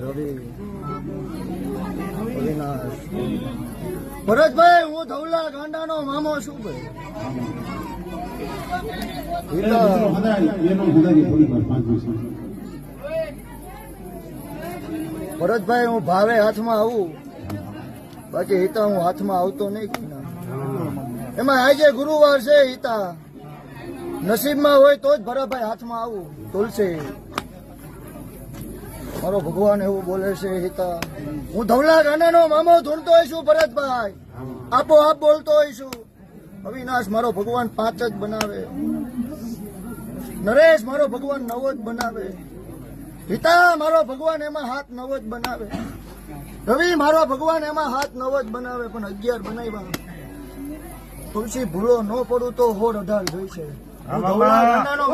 રવિ અવિનાશ ભરતભાઈ, હું ધવલા ગાંડાનો મામો છું ભાઈ. ભરતભાઈ, હું ભાવે હાથમાં આવું, બાકી હિતા હું હાથમાં આવતો નહીં. એમાં આજે ગુરુવાર છે, હિતા નસીબમાં હોય તો જ ભરતભાઈ હાથમાં આવું. તુલસી, મારો ભગવાન એવું બોલે છે, હિતા હું ધવલા ગાંડાનો મામો ધૂણતો હોઈશું. ભરતભાઈ આપોઆપ બોલતો હોઈશું. અવિનાશ મારો ભગવાન 5 જ બનાવે. નરેશ મારો ભગવાન 9 જ બનાવે. હિતા મારો ભગવાન એમાં હાથ 9 જ બનાવે. રવિ મારો ભગવાન એમાં હાથ 9 જ બનાવે, પણ 11 બનાવ્યા. તુલસી ભૂલો ન પડું તો 18 જોઈશે. ધવલા ગાંડાનો